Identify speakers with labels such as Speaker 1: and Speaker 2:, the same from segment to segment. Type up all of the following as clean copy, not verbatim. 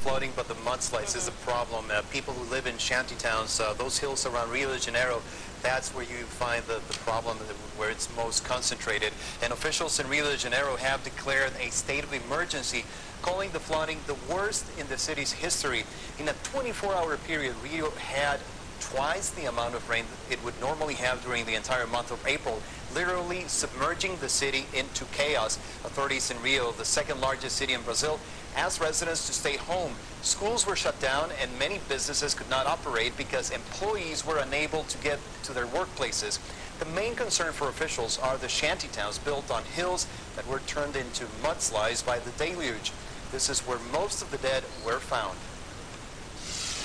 Speaker 1: flooding, but the mudslides is a problem. People who live in shanty towns, those hills around Rio de Janeiro, that's where you find the problem, where it's most concentrated. And officials in Rio de Janeiro have declared a state of emergency, calling the flooding the worst in the city's history. In a 24-hour period, Rio had twice the amount of rain it would normally have during the entire month of April, literally submerging the city into chaos. Authorities in Rio, the second largest city in Brazil, asked residents to stay home. Schools were shut down and many businesses could not operate because employees were unable to get to their workplaces. The main concern for officials are the shantytowns built on hills that were turned into mudslides by the deluge. This is where most of the dead were found.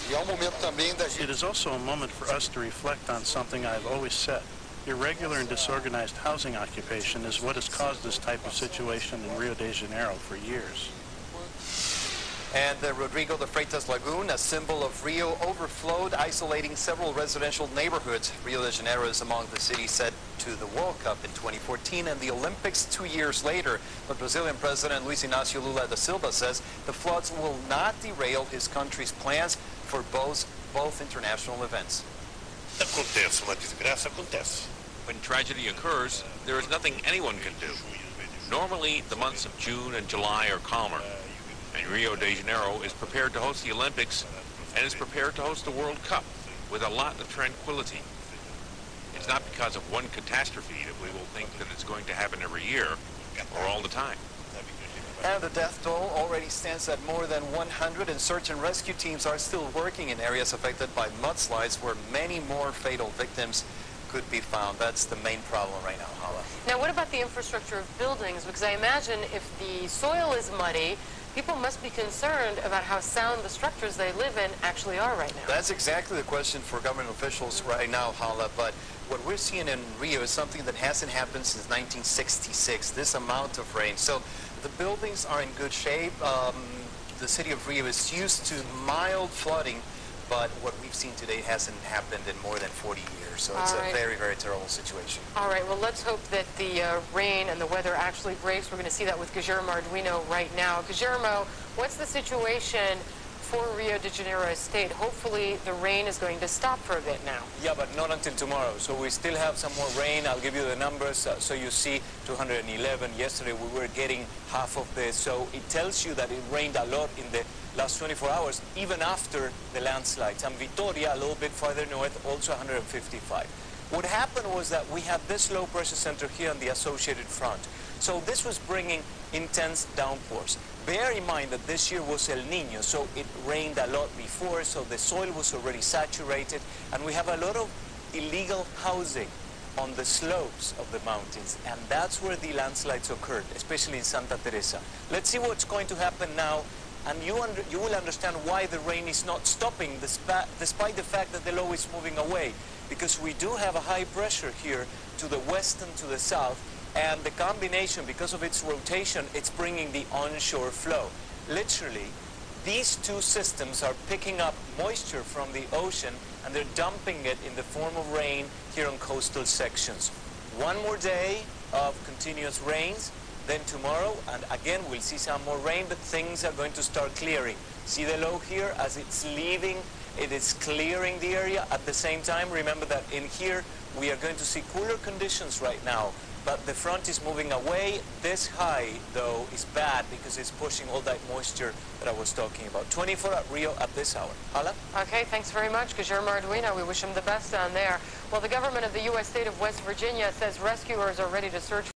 Speaker 2: It is also a moment for us to reflect on something I've always said. Irregular and disorganized housing occupation is what has caused this type of situation in Rio de Janeiro for years.
Speaker 1: And the Rodrigo de Freitas Lagoon, a symbol of Rio, overflowed, isolating several residential neighborhoods. Rio de Janeiro is among the cities set to the World Cup in 2014 and the Olympics 2 years later. But Brazilian President Luiz Inácio Lula da Silva says the floods will not derail his country's plans for both international events.
Speaker 3: When tragedy occurs, there is nothing anyone can do. Normally, the months of June and July are calmer, and Rio de Janeiro is prepared to host the Olympics and is prepared to host the World Cup with a lot of tranquility. It's not because of one catastrophe that we will think that it's going to happen every year or all the time.
Speaker 1: And the death toll already stands at more than 100, and search and rescue teams are still working in areas affected by mudslides where many more fatal victims could be found. That's the main problem right now, Hala.
Speaker 4: Now, what about the infrastructure of buildings? Because I imagine if the soil is muddy, people must be concerned about how sound the structures they live in actually are right now.
Speaker 1: That's exactly the question for government officials right now, Hala. But what we're seeing in Rio is something that hasn't happened since 1966, this amount of rain. So the buildings are in good shape. The city of Rio is used to mild flooding, but what we've seen today hasn't happened in more than 40 years. So it's a very, very terrible situation.
Speaker 4: All right, well, let's hope that the rain and the weather actually breaks. We're going to see that with Guillermo Arduino right now. Guillermo, what's the situation for Rio de Janeiro state? Hopefully the rain is going to stop for a bit now.
Speaker 5: Yeah, but not until tomorrow. So we still have some more rain. I'll give you the numbers. So you see 211. Yesterday we were getting half of this. So it tells you that it rained a lot in the last 24 hours, even after the landslides. And Vitoria, a little bit farther north, also 155. What happened was that we had this low pressure center here on the associated front. So this was bringing intense downpours. Bear in mind that this year was El Niño, so it rained a lot before, so the soil was already saturated, and we have a lot of illegal housing on the slopes of the mountains, and that's where the landslides occurred, especially in Santa Teresa. Let's see what's going to happen now, and you will understand why the rain is not stopping despite the fact that the low is moving away, because we do have a high pressure here to the west and to the south, and the combination, because of its rotation, it's bringing the onshore flow. Literally, these two systems are picking up moisture from the ocean and they're dumping it in the form of rain here on coastal sections. One more day of continuous rains, then tomorrow, and again we'll see some more rain, but things are going to start clearing. See the low here as it's leaving, it is clearing the area. At the same time, remember that in here we are going to see cooler conditions right now. But the front is moving away. This high, though, is bad because it's pushing all that moisture that I was talking about. 24 at Rio at this hour. Hala?
Speaker 4: Okay, thanks very much, Guillermo Arduino. We wish him the best down there. Well, the government of the U.S. state of West Virginia says rescuers are ready to search